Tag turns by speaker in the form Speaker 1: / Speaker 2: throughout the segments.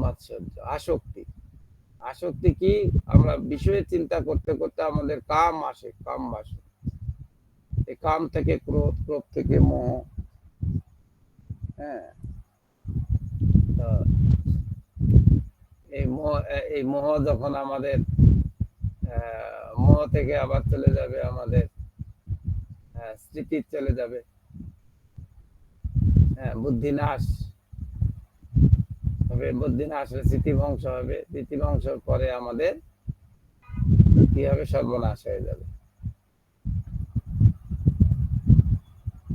Speaker 1: মাৎসর্য, আসক্তি। আসক্তি কি? আমরা বিষয়ে চিন্তা করতে করতে আমাদের কাম আসে, কাম বাসে। এই কাম থেকে ক্রোধ, ক্রোধ থেকে মোহ। হ্যাঁ, এই মোহ যখন আমাদের মোহ থেকে আবার চলে যাবে আমাদের স্মৃতি চলে যাবে, বুদ্ধি নাশ হবে, বুদ্ধি নাশ হলে স্মৃতি ধ্বংস হবে, স্মৃতি ধ্বংসের পরে আমাদের কি হবে? সর্বনাশ হয়ে যাবে।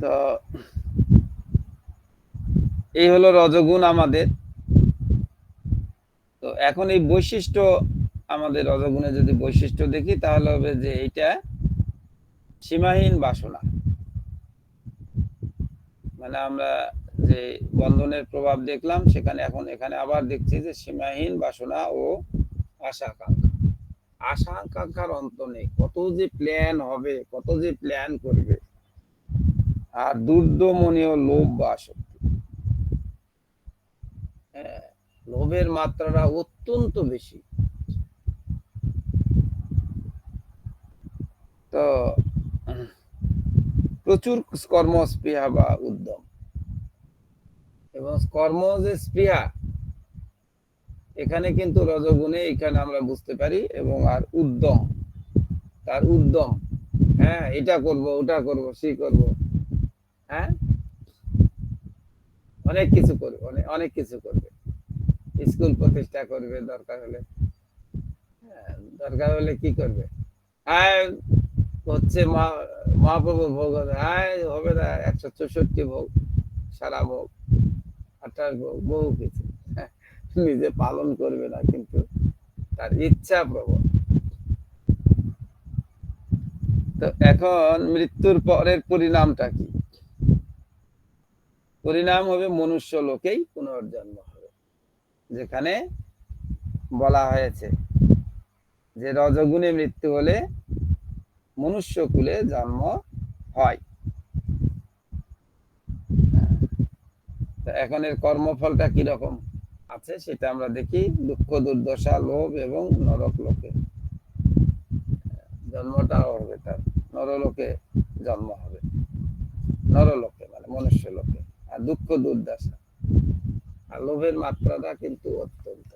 Speaker 1: তো এই হলো রজগুণ আমাদের। তো এখন এই বৈশিষ্ট্য আমাদের রজগুণে যদি বৈশিষ্ট্য দেখি তাহলে হবে যে এইটা সীমাহীন বাসনা। মানে আমরা যে বন্ধনের প্রভাব দেখলাম সেখানে এখন এখানে আবার দেখছি যে সীমাহীন বাসনা ও আশা আকাঙ্ক্ষা। আশা আকাঙ্ক্ষার অন্ত নেই, কত যে প্ল্যান হবে, কত যে প্ল্যান করবে। আর দুর্দমনীয় লোভ বা আসক্তি, লোভের মাত্রাটা অত্যন্ত বেশি। তো প্রচুর কর্ম স্পৃহা বা উদ্যম, এবং কর্ম যে স্পৃহা এখানে কিন্তু রজগুণে এখানে আমরা বুঝতে পারি। এবং আর উদ্যম, তার উদ্যম, এটা করব, ওটা করব, সেই করব, অনেক কিছু করবে, অনেক কিছু করবে। স্কুল প্রতিষ্ঠা করবে দরকার হলে। দরকার হলে কি করবে? হচ্ছে মহাপ্রভু ভোগ হবে না, 164 ভোগ, সারা ভোগ, 28 ভোগ, বহু কিছু নিজে পালন করবে না, কিন্তু তার ইচ্ছা প্রবল। তো এখন মৃত্যুর পরের পরিণামটা কি? পরিণাম হবে মনুষ্য লোকেই পুনর্জন্ম হবে, যেখানে বলা হয়েছে যে রজগুণে মৃত্যু হলে মনুষ্য কুলে জন্ম হয়। এখন এর কর্মফলটা কিরকম আছে সেটা আমরা দেখি। দুঃখ, দুর্দশা, লোভ এবং নরক লোকে জন্মটাও হবে, তার নরলোকে জন্ম হবে। নরলোকে মানে মনুষ্য লোকে। আর দুঃখ, দুর্দশা আর লোভের মাত্রাটা কিন্তু অত্যন্ত।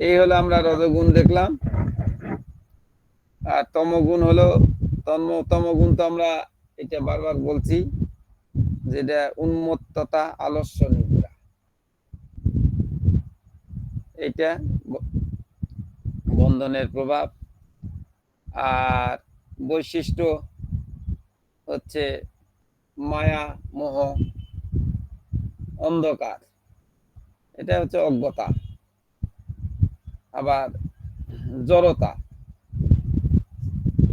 Speaker 1: এই হলো আমরা রজগুণ দেখলাম। আর তমগুণ হলো, তমগুণ তো আমরা এটা বারবার বলছি, যেটা উন্মত্ততা, আলস্য, নিদ্রা। এটা বন্ধনের প্রভাব। আর বৈশিষ্ট্য হচ্ছে মায়া, মোহ, অন্ধকার, এটা হচ্ছে অজ্ঞতা। আবার জড়তা,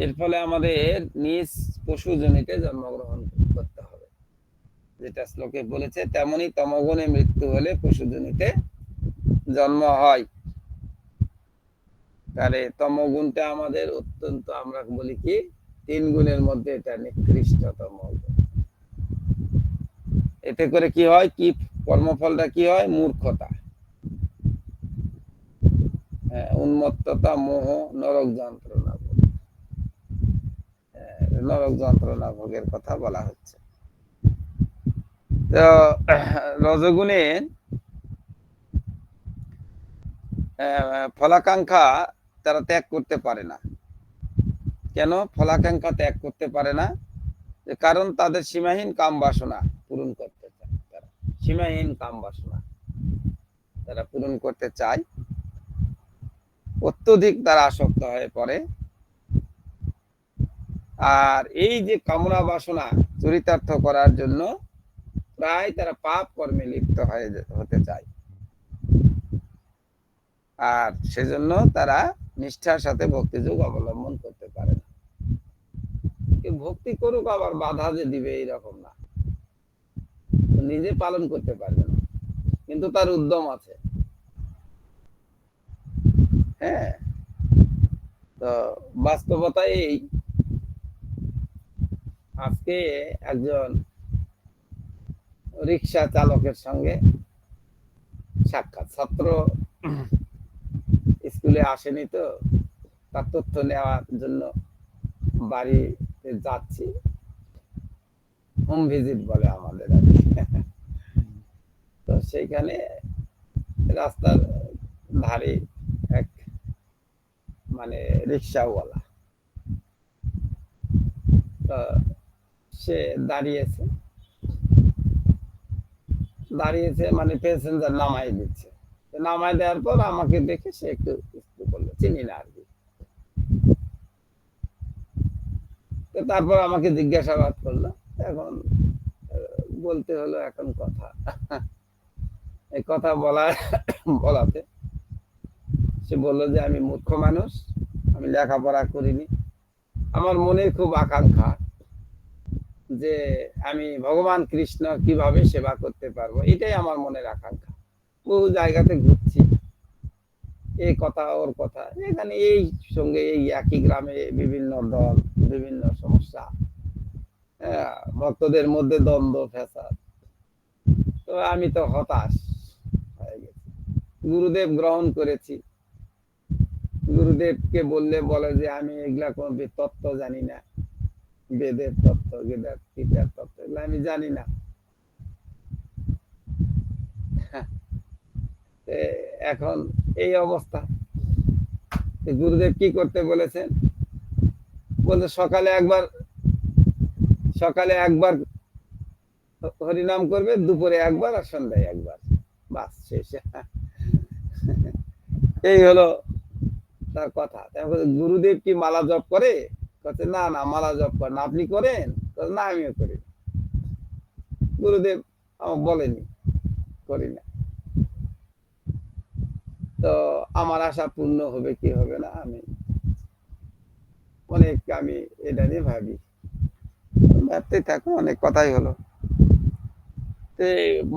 Speaker 1: এর ফলে আমাদের নিজ পশুজনিতে জন্মগ্রহণ করতে হবে। যেটা শ্লোকে বলেছে, তেমনি তমগুণে মৃত্যু হলে পশুজনিতে জন্ম হয়। তাহলে তমগুণটা আমাদের অত্যন্ত, আমরা বলি কি 3 গুণের মধ্যে এটা নিকৃষ্টতম গুণ। এতে করে কি হয়? কি কর্মফলটা কি হয়? মূর্খতা, উন্মত্ততা, মোহ, নরক যন্ত্রণা ভোগ। নরক যন্ত্রণা ভোগের কথা বলা হচ্ছে। তো রজগুণের ফলাকাঙ্ক্ষা তারা ত্যাগ করতে পারে না। কেন ফলাকাঙ্ক্ষা ত্যাগ করতে পারে না? কারণ তাদের সীমাহীন কাম বাসনা পূরণ করতে চায়। তারা সীমাহীন কাম বাসনা তারা পূরণ করতে চায়, অত্যধিক তারা আসক্ত হয়ে পড়ে। আর এই যে কামনা বাসনা চরিতার্থ করার জন্য প্রায় তারা পাপ কর্মে লিপ্ত হতে চায়। আর সেজন্য তারা নিষ্ঠার সাথে ভক্তিযোগ অবলম্বন করতে পারে না। ভক্তি করুক আবার বাধা যে দিবে এইরকম না, নিজে পালন করতে পারবে না, কিন্তু তার উদ্যম আছে। হ্যাঁ, তো বাস্তবতা এই, আজকে একজন রিক্সা চালকের সঙ্গে সাক্ষাৎ ছাত্র স্কুলে আসেনি তো, তার তথ্য নেওয়ার জন্য বাড়িতে যাচ্ছি, হোম ভিজিট বলে আমাদের আর কি। তো সেইখানে রাস্তার ধারে এক মানে রিক্সাওয়ালা, তো সে দাঁড়িয়েছে দাঁড়িয়েছে মানে প্যাসেঞ্জার নামাই দিচ্ছে। নামাই দেওয়ার পর আমাকে দেখে সে একটু একটু করলো, চিনি না আর কি। তো তারপর আমাকে জিজ্ঞাসাবাদ করলো। এখন বলতে হলো এখন কথা। এই কথা বলাতে সে বললো যে আমি মূর্খ মানুষ, আমি লেখাপড়া করিনি, আমার মনে খুব আকাঙ্ক্ষা যে আমি ভগবান কৃষ্ণ কিভাবে সেবা করতে পারবো, এটাই আমার মনের আকাঙ্ক্ষা। বহু জায়গাতে ঘুরছি, এই কথা ওর কথা, এখানে এই সঙ্গে এই একই গ্রামে বিভিন্ন দল, বিভিন্ন সমস্যা, ভক্তদের মধ্যে দ্বন্দ্ব ফ্যাসাদ। তো আমি তো হতাশ হয়ে গেছি। গুরুদেব গ্রহণ করেছি, গুরুদেবকে বলে যে আমি এগুলা কোন তত্ত্ব জানি না, বেদের তত্ত্ব, গীতার তত্ত্ব এগুলো আমি জানি না। এখন এই অবস্থা। গুরুদেব কি করতে বলেছেন? বলতে সকালে একবার হরিনাম করবে, দুপুরে একবার আর সন্ধ্যায় একবার, বাস শেষ। এই হলো তার কথা। গুরুদেব কি মালা জপ করে? না না, মালা জপ করে না। আপনি করেন? না, আমিও করি। গুরুদেব আমাকে বলেনি, করি না। তো আমার আশা পূর্ণ হবে কি হবে না, আমি এটা নিয়ে ভাবি, ভাবতে থাকো, অনেক কথাই হলো।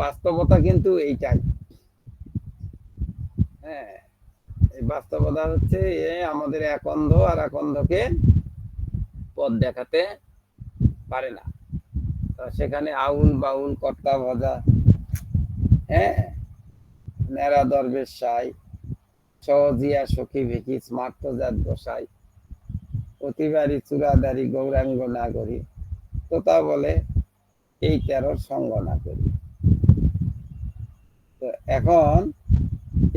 Speaker 1: বাস্তবতা কিন্তু এইটাই। হ্যাঁ, এই বাস্তবতা হচ্ছে আমাদের এক অন্ধ আর এক অন্ধকে পথ দেখাতে পারে না। সেখানে আউল বাউল কর্তা ভজা, হ্যাঁ, নেড়া দরবেশ সাই, সহজিয়া সখী ভিকি স্মার্ত জাত গোসাই, অতিবারী চূড়াদারি গৌরাঙ্গ না করি, তো তা বলে এই 13 সঙ্গ না করি। তো এখন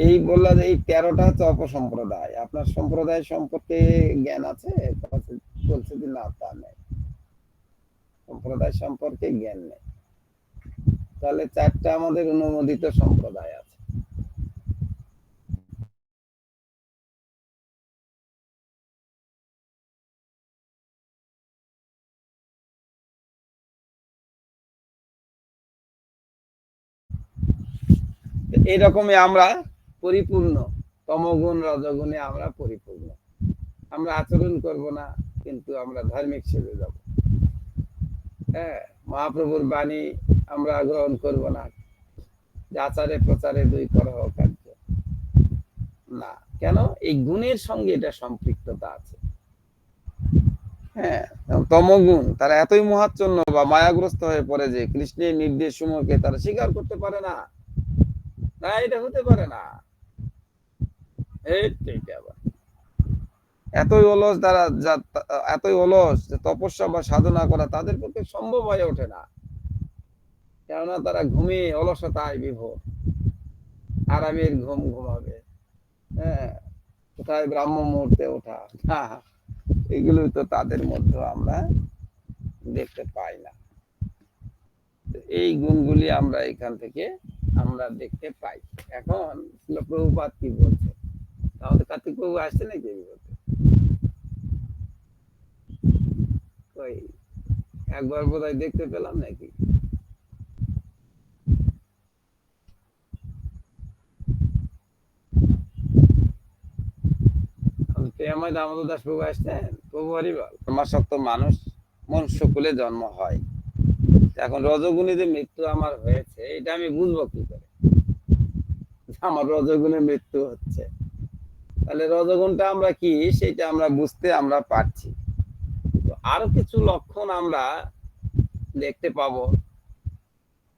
Speaker 1: এই বললা যে এই 13টা হচ্ছে অপসম্প্রদায়। আপনার সম্প্রদায় সম্পর্কে জ্ঞান আছে? বলছে যে না, তা নেই, সম্প্রদায় সম্পর্কে জ্ঞান নেই। তাহলে 4টা আমাদের অনুমোদিত সম্প্রদায় আছে। এইরকমই আমরা পরিপূর্ণ, তমগুণ রজগুণে আমরা পরিপূর্ণ। আমরা আচরণ করব না, কিন্তু আমরা ধার্মিক সেজে যাব। হ্যাঁ, মহাপ্রভুর বাণী আমরা গ্রহণ করব না, যে আচারে প্রচারে 2 করহ কার্য না। কেন? এই গুণের সঙ্গে এটা সম্পৃক্ততা আছে। হ্যাঁ, তমগুণ তারা এতই মহাচ্ছন্ন বা মায়াগ্রস্ত হয়ে পড়ে যে কৃষ্ণের নির্দেশ সমূহকে তারা স্বীকার করতে পারে না। না, এটা হতে পারে না। এতই অলস তারা, এতই অলস যে তপস্যা বা সাধনা করা তাদের পক্ষে সম্ভব হয়ে ওঠে না। কেননা তারা ঘুমিয়ে অলসতায় বিভোর, আরামের ঘুম ঘুমাবে। হ্যাঁ, কোথায় ব্রাহ্ম মুহূর্তে ওঠা, এগুলো তো তাদের মধ্যে আমরা দেখতে পাই না। এই গুণগুলি আমরা এখান থেকে আমরা দেখতে পাই। এখন প্রভুপাদ কি বলছে? তাহলে কার্তিক প্রভু আসছে নাকি? ওই একবার বোধহয় দেখতে পেলাম নাকি। দামোদর দাস প্রভু আসছেন? প্রভু হরিবল। ধর্মাসক্ত মানুষ মনুষ্যকুলে জন্ম হয়। এখন রজগুণে যে মৃত্যু আমার হয়েছে, এটা আমি বুঝবো কি করে? আমার রজগুণে মৃত্যু হচ্ছে, তাহলে রজগুণটা আমরা কি সেটা আমরা বুঝতে আমরা পারছি। আরো কিছু লক্ষণ আমরা দেখতে পাবো,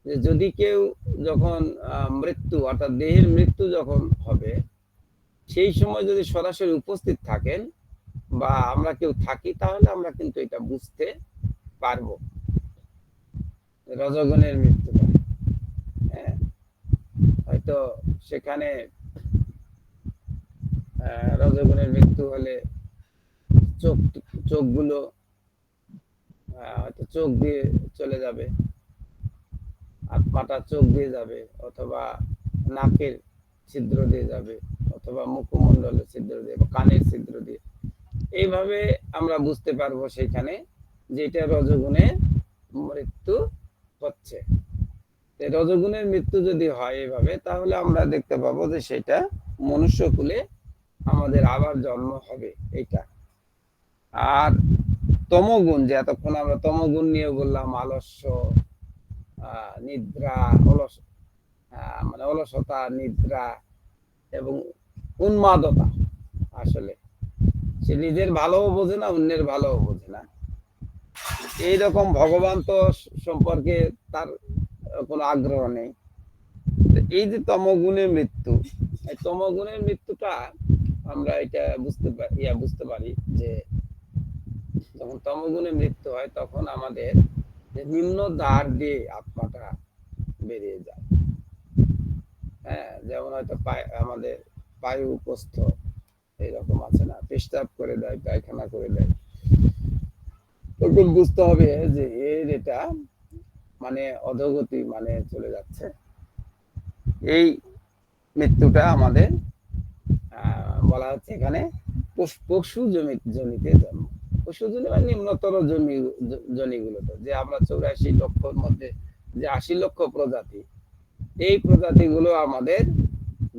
Speaker 1: যে যদি কেউ যখন মৃত্যু অর্থাৎ দেহের মৃত্যু যখন হবে, সেই সময় যদি সরাসরি উপস্থিত থাকেন বা আমরা কেউ থাকি, তাহলে আমরা কিন্তু এটা বুঝতে পারবো রজোগুণের মৃত্যুটা। হ্যাঁ, হয়তো সেখানে রজোগুণের মৃত্যু হলে চোখ চোখগুলো হয়তো চোখ দিয়ে চলে যাবে, হাত পাটা চোখ দিয়ে যাবে, অথবা নাকের ছিদ্র দিয়ে যাবে, অথবা মুখমণ্ডলের ছিদ্র দিয়ে বা কানের ছিদ্র দিয়ে। এইভাবে আমরা বুঝতে পারবো সেখানে যে এটা রজোগুণের মৃত্যু হচ্ছে। রজোগুণের মৃত্যু যদি হয় এভাবে, তাহলে আমরা দেখতে পাবো যে সেটা মনুষ্যকুলে আমাদের আবার জন্ম হবে এইটা। আর তমগুণ, যে এতক্ষণ আমরা তমগুণ নিয়ে বললাম, আলস্য, নিদ্রা, মানে অলসতা, নিদ্রা এবং উন্মাদতা। আসলে সে নিজের ভালোও বোঝে না, অন্যের ভালোও বোঝে না। এইরকম ভগবান তো সম্পর্কে তার কোনো আগ্রহ নেই। এই যে তমগুণের মৃত্যু, এই তমগুণের মৃত্যুটা আমরা এটা বুঝতে পারি যে যখন তমগুণে মৃত্যু হয়, তখন আমাদের নিম্ন দ্বার দিয়ে আত্মাটা বেরিয়ে যায়। হ্যাঁ, যেমন হয়তো আমাদের পায়ু উপস্থ এইরকম আছে না, পেশাব করে দেয়, পায়খানা করে দেয়, তখন বুঝতে হবে যে এর এটা মানে অধোগতি, মানে চলে যাচ্ছে। এই মৃত্যুটা আমাদের বলা হচ্ছে এখানে পশু জনিতে জন্ম। পশু জনি মানে নিম্নতর জনিগুলোতে, যে আমরা 84 লক্ষর মধ্যে যে 80 লক্ষ প্রজাতি, এই প্রজাতিগুলো আমাদের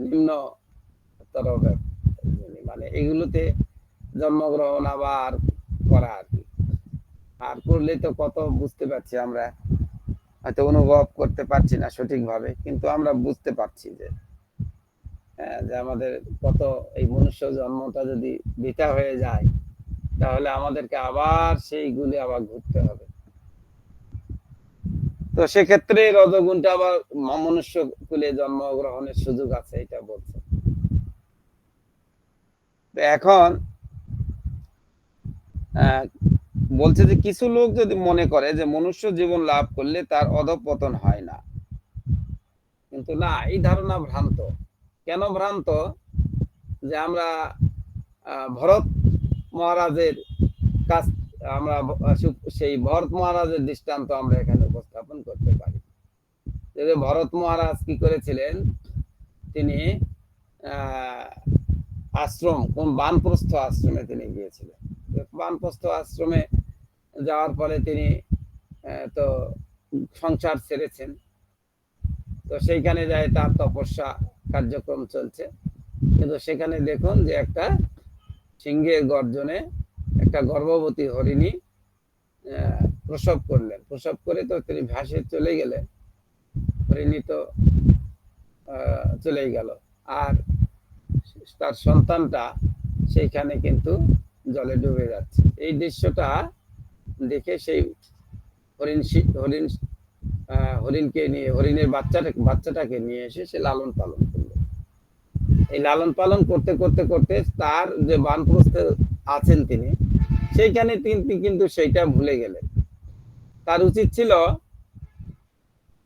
Speaker 1: নিম্নতর মানে এগুলোতে জন্মগ্রহণ আবার করা আর কি। আর করলে তো কত বুঝতে পারছি আমরা, হয়তো অনুভব করতে পারছি না সঠিকভাবে, কিন্তু আমরা বুঝতে পারছি যে যে আমাদের কত এই মনুষ্য জন্মটা যদি বৃথা হয়ে যায়, তাহলে আমাদেরকে আবার সেইগুলি আবার ঘুরতে হবে। তো সেক্ষেত্রে রজগুণটা আবার মনুষ্য কুলে জন্মগ্রহণের সুযোগ আছে, এটা বলছে। তো এখন বলছে যে কিছু লোক যদি মনে করে যে মনুষ্য জীবন লাভ করলে তার অধঃপতন হয় না, কিন্তু না, এই ধারণা ভ্রান্ত। কেন ভ্রান্ত? যে আমরা ভরত মহারাজের কাছ, আমরা সেই ভরত মহারাজের দৃষ্টান্ত আমরা এখানে উপস্থাপন করতে পারি। যে ভরত মহারাজ কি করেছিলেন, তিনি আশ্রম, কোন বানপ্রস্থ আশ্রমে তিনি গিয়েছিলেন। বানপ্রস্থ আশ্রমে যাওয়ার পরে তিনি তো সংসার ছেড়েছেন। তো সেইখানে যায় তার তপস্যা কার্যক্রম চলছে, কিন্তু সেখানে দেখুন যে একটা সিংহের গর্জনে একটা গর্ভবতী হরিণী প্রসব করলেন। প্রসব করে তো তিনি ভাসে চলে গেলেন, হরিণী তো চলেই গেল, আর তার সন্তানটা সেইখানে কিন্তু জলে ডুবে যাচ্ছে। এই দৃশ্যটা দেখে সেই হরিণকে নিয়ে, হরিণের বাচ্চাটাকে নিয়ে এসে সে লালন পালন করলো। এই লালন পালন করতে করতে করতে তার যে বানপ্রস্থে আছেন তিনি, সেইখানে তিনি কিন্তু সেইটা ভুলে গেলেন। তার উচিত ছিল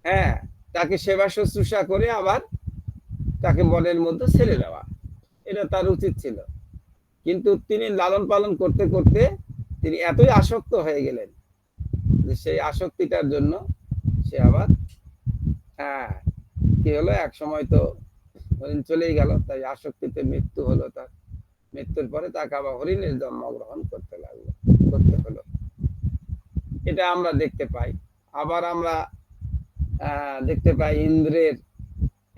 Speaker 1: হ্যাঁ তাকে সেবা শুশ্রূষা করে আবার তাকে বনের মধ্যে ছেড়ে দেওয়া, এটা তার উচিত ছিল। কিন্তু তিনি লালন পালন করতে করতে তিনি এতই আসক্ত হয়ে গেলেন যে সেই আসক্তিটার জন্য সে আবার কি হলো, এক সময় তো হরিণ চলেই গেল, তাই আসক্তিতে মৃত্যু হলো তার। মৃত্যুর পরে তাকে আবার হরিণের জন্মগ্রহণ করতে হলো। এটা আমরা দেখতে পাই। আবার আমরা দেখতে পাই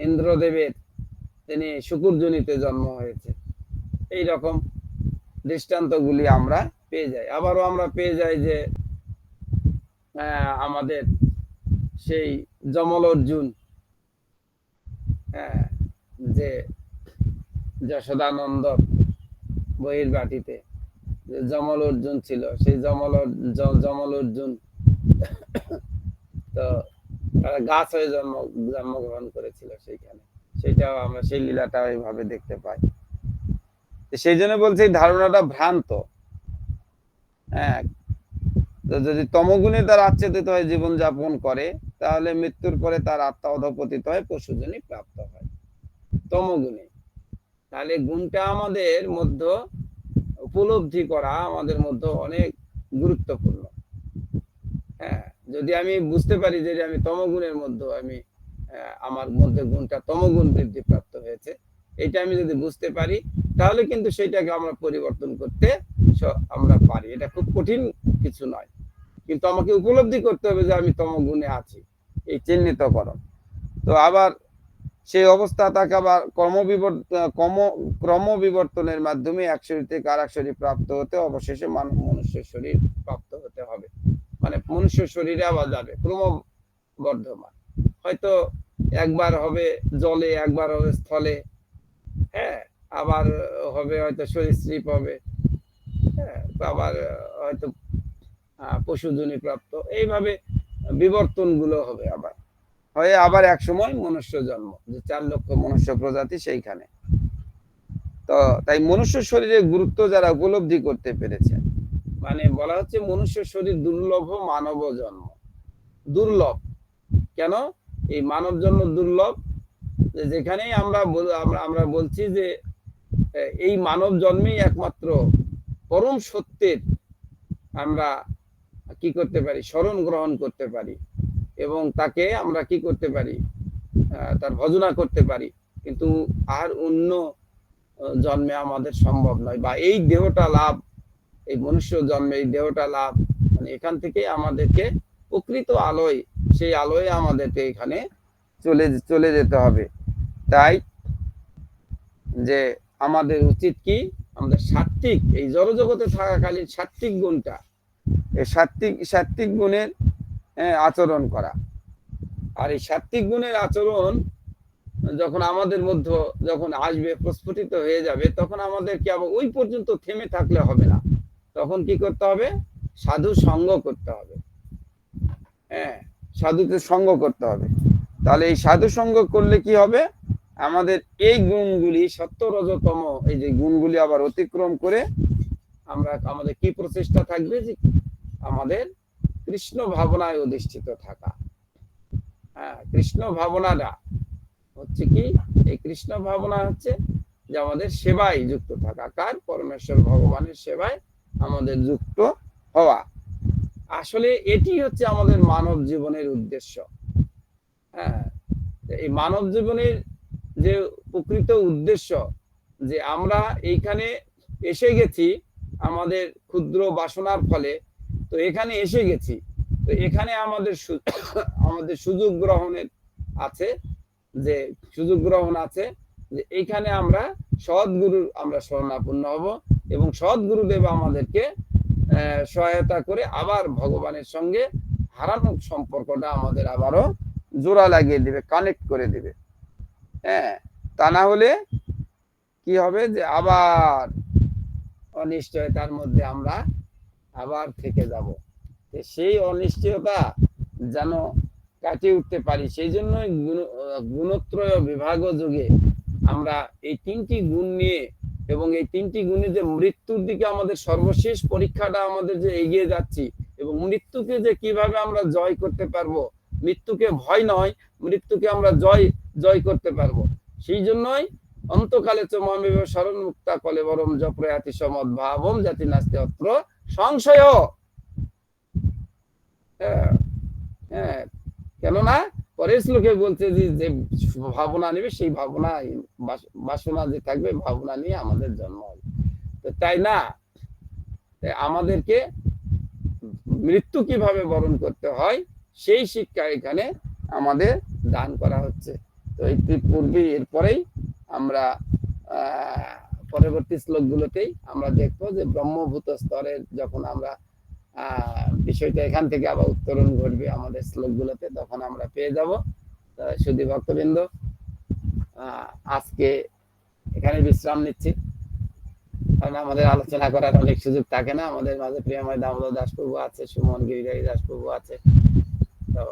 Speaker 1: ইন্দ্রদেবের তিনি শুকুরজনিতে জন্ম হয়েছে। এই রকম দৃষ্টান্তগুলি আমরা পেয়ে যাই। আবারও আমরা পেয়ে যাই যে আমাদের সেই যমল অর্জুন, যে যশোদানন্দ বহির্বাটিতে যে যমল অর্জুন ছিল, সেই যমল অর্জুন তো তারা গাছ হয়ে জন্মগ্রহণ করেছিল সেইখানে। সেটাও আমরা সেই লীলাটা এইভাবে দেখতে পাই। সেই জন্য বলছি ধারণাটা ভ্রান্ত। হ্যাঁ, তো যদি তমগুণে তার আচ্ছাদিত হয়ে জীবনযাপন করে, তাহলে মৃত্যুর পরে তার আত্মা অধঃপতিত হয়ে পশুজনী প্রাপ্ত হয় তমগুণে। তাহলে গুণটা আমাদের মধ্যে উপলব্ধি করা আমাদের মধ্যে অনেক গুরুত্বপূর্ণ। হ্যাঁ, যদি আমি বুঝতে পারি যে আমি তমগুণের মধ্যে আমি আমার মধ্যে গুণটা তমগুণ বৃদ্ধি প্রাপ্ত হয়েছে, এটা আমি যদি বুঝতে পারি, তাহলে কিন্তু সেটাকে আমরা পরিবর্তন করতে আমরা পারি। এটা খুব কঠিন কিছু নয়, কিন্তু আমাকে উপলব্ধি করতে হবে যে আমি তমগুণে আছি, এই চিহ্নিতকরণ। তো আবার সেই অবস্থা তাকে আবার ক্রমবিবর্তনের মাধ্যমে এক শরীর থেকে আর এক শরীর প্রাপ্ত হতে অবশেষে মনুষ্য শরীর প্রাপ্ত হতে হবে। মানে মনুষ্য শরীরে আবার যাবে ক্রমবর্ধমান। হয়তো একবার হবে জলে, একবার হবে স্থলে, হ্যাঁ, আবার হবে হয়তো সরীসৃপ হবে, হ্যাঁ, আবার হয়তো পশুজনী প্রাপ্ত, এইভাবে বিবর্তন গুলো হবে। আবার হয়ে আবার এক সময় মনুষ্য জন্ম, যে 4 লক্ষ মনুষ্য প্রজাতি সেইখানে। তো তাই মনুষ্য শরীরের গুরুত্ব যারা উপলব্ধি করতে পেরেছে, মানে বলা হচ্ছে মনুষ্য শরীর দুর্লভ মানব জন্ম। দুর্লভ কেন? এই মানব জন্ম দুর্লভ, যেখানেই আমরা বলছি যে এই মানব জন্মেই একমাত্র পরম সত্যের আমরা কি করতে পারি, শরণ গ্রহণ করতে পারি, এবং তাকে আমরা কি করতে পারি, তার ভজনা করতে পারি। কিন্তু আর অন্য জন্মে আমাদের সম্ভব নয়, বা এই দেহটা লাভ, এই মনুষ্য জন্মে এই দেহটা লাভ, মানে এখান থেকে আমাদেরকে প্রকৃত আলোয়, সেই আলোয় আমাদেরকে এখানে চলে যেতে হবে। তাই যে আমাদের উচিত কি, আমাদের সাত্ত্বিক, এই জড়জগতে থাকাকালীন সাত্ত্বিক গুণটা, এই সাত্ত্বিক গুণের আচরণ করা। আর এই সাত্ত্বিক গুণের আচরণ যখন আমাদের মধ্যে যখন আসবে, প্রস্ফুটিত হয়ে যাবে, তখন আমাদেরকে আবার ওই পর্যন্ত থেমে থাকলে হবে না। তখন কি করতে হবে? সাধু সঙ্গ করতে হবে। হ্যাঁ, সাধুতে সঙ্গ করতে হবে। তাহলে এই সাধু সঙ্গ করলে কি হবে? আমাদের এই গুণগুলি, সত্য রজতম এই যে গুণগুলি আবার অতিক্রম করে আমাদের কি প্রচেষ্টা থাকবে, যে আমাদের কৃষ্ণ ভাবনায় অধিষ্ঠিত থাকা। হ্যাঁ, কৃষ্ণ ভাবনাটা হচ্ছে কি, এই কৃষ্ণ ভাবনা হচ্ছে যে আমাদের সেবায় যুক্ত থাকা, কার? পরমেশ্বর ভগবানের সেবায় আমাদের যুক্ত হওয়া। আসলে এটি হচ্ছে আমাদের মানব জীবনের উদ্দেশ্য। হ্যাঁ, এই মানব জীবনের যে প্রকৃত উদ্দেশ্য, যে আমরা এইখানে এসে গেছি আমাদের ক্ষুদ্র বাসনার ফলে, তো এখানে এসে গেছি, তো এখানে আমাদের সুযোগ গ্রহণের আছে, যে সুযোগ গ্রহণ আছে, যে এইখানে আমরা সদ্গুরুর আমরা শরণাপন্ন হব, এবং সদ্গুরুদেব আমাদেরকে সহায়তা করে আবার ভগবানের সঙ্গে হারানো সম্পর্কটা আমাদের আবারও জোড়া লাগিয়ে দিবে, কানেক্ট করে দিবে। হ্যাঁ, তা না হলে কি হবে, যে আবার অনিশ্চয়তার মধ্যে আমরা আবার থেকে যাব। সেই অনিশ্চয়তা যেন কাটিয়ে উঠতে পারি, সেই জন্যই গুণত্রয় বিভাগ যুগে আমরা এই 3টি গুণ নিয়ে, এবং এই 3টি গুণে যে মৃত্যুর দিকে আমাদের সর্বশেষ পরীক্ষাটা আমাদের যে এগিয়ে যাচ্ছি, এবং মৃত্যুকে যে কিভাবে আমরা জয় করতে পারবো, মৃত্যুকে ভয় নয়, মৃত্যুকে আমরা জয় করতে পারবো, সেই জন্যই অন্তকালে চমামিব শরণ মুক্তা কলেবরম জপ্রয়াতি সমদ্ভাবম জাতি নাস্তি অত্র সংশয়। হ্যাঁ, কেননা পরের শ্লোকে বলছে যে ভাবনা নেবে, সেই ভাবনা বাসনা যে থাকবে, ভাবনা নিয়ে আমাদের জন্ম হবে। তো তাই না, আমাদেরকে মৃত্যু কিভাবে বরণ করতে হয় সেই শিক্ষা এখানে আমাদের দান করা হচ্ছে। তো পূর্বে এরপরেই আমরা পরবর্তী শ্লোকগুলোতেই আমরা দেখবো যে ব্রহ্মভূত স্তরের যখন আমরা বিষয়টা এখান থেকে আবার উত্তরণ ঘটবে আমাদের শ্লোকগুলোতে, তখন আমরা পেয়ে যাব। শুধু ভক্তবৃন্দ, আজকে এখানে বিশ্রাম নিচ্ছি, কারণ আমাদের আলোচনা করার অনেক সুযোগ থাকে না। আমাদের মাঝে প্রিয়ময় দামোদর দাসপ্রভু আছে, সুমন গিরিধারী দাসপ্রভু আছে, তো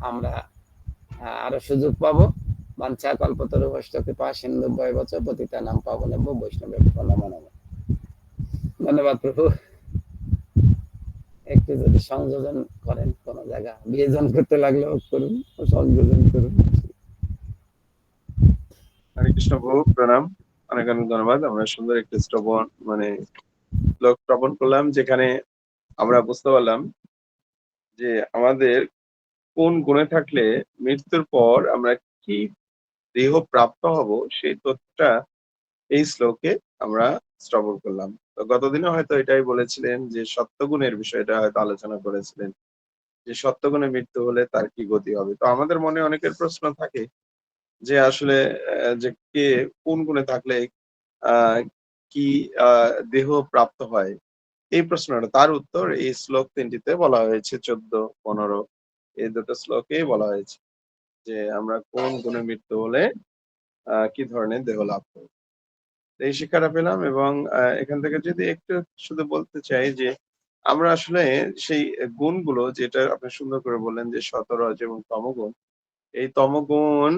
Speaker 1: আমরা আরো সুযোগ পাবো। বাঞ্ছা কল্পতরুভ্যশ্চ কৃপা সিন্ধুভ্যেব চ পতিতানাং পাবনেভ্যো বৈষ্ণবেভ্যো নমো নমঃ। ধন্যবাদ প্রভু। একটু যদি সংযোজন করেন কোন জায়গা বিয়োজন করতে লাগলেও করুন, সংযোজন করুন।
Speaker 2: হরে কৃষ্ণ প্রভু, প্রণাম, অনেক অনেক ধন্যবাদ। আমরা সুন্দর একটি শ্রবণ শ্লোক শ্রবণ করলাম, যেখানে আমরা বুঝতে পারলাম যে আমাদের কোন গুণে থাকলে মৃত্যুর পর আমরা কি দেহ প্রাপ্ত হব, সেই তথ্যটা এই শ্লোকে আমরা শ্রবণ করলাম। তো গতদিনে হয়তো এটাই বলেছিলেন যে সত্যগুণের বিষয়টা হয়তো আলোচনা করেছিলেন, যে সত্যগুণে মৃত্যু হলে তার কি গতি হবে। তো আমাদের মনে অনেকের প্রশ্ন থাকে যে আসলে যে কে কোন গুণে থাকলে আহ কি দেহ প্রাপ্ত হয়, এই প্রশ্নটা তার উত্তর এই শ্লোক তিনটিতে বলা হয়েছে। 14, 15 এই দুটো শ্লোকেই বলা হয়েছে যে আমরা কোন গুণে মৃত্যু হলে কি ধরনের দেহ লাভ করব। এই শিক্ষাটা পেলাম। এবং এখান থেকে যদি একটু শুধু বলতে চাই যে আমরা আসলে সেই গুণগুলো, যেটা আপনি সুন্দর করে বললেন যে সত, রজ এবং তমগুণ, এই তমগুণ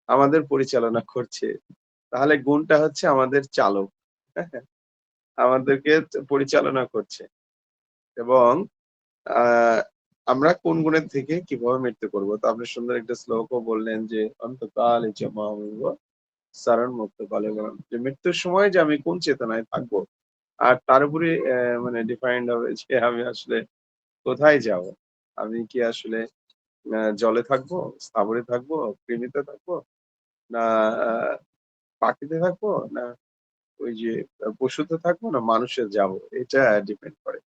Speaker 2: আমাদের পরিচালনা করছে। তাহলে গুণটা হচ্ছে আমাদের চালক, আমাদেরকে পরিচালনা করছে। এবং আমরা কোন গুণের থেকে কিভাবে মৃত্যু করব। তো আপনি সুন্দর একটা শ্লোকও বললেন যে অন্তকাল সারণ মুক্ত কালে বলেন যে মৃত্যুর সময় যে আমি কোন চেতনায় থাকবো, আর তার উপরে মানে ডিফাইন্ড হবে যে আমি আসলে কোথায় যাব। আমি কি আসলে জলে থাকবো, স্থাবরে থাকবো, কৃমিতে থাকবো, না পাখিতে থাকবো, না ওই যে পশুতে থাকবো, না মানুষের যাব, এটা ডিপেন্ড করে।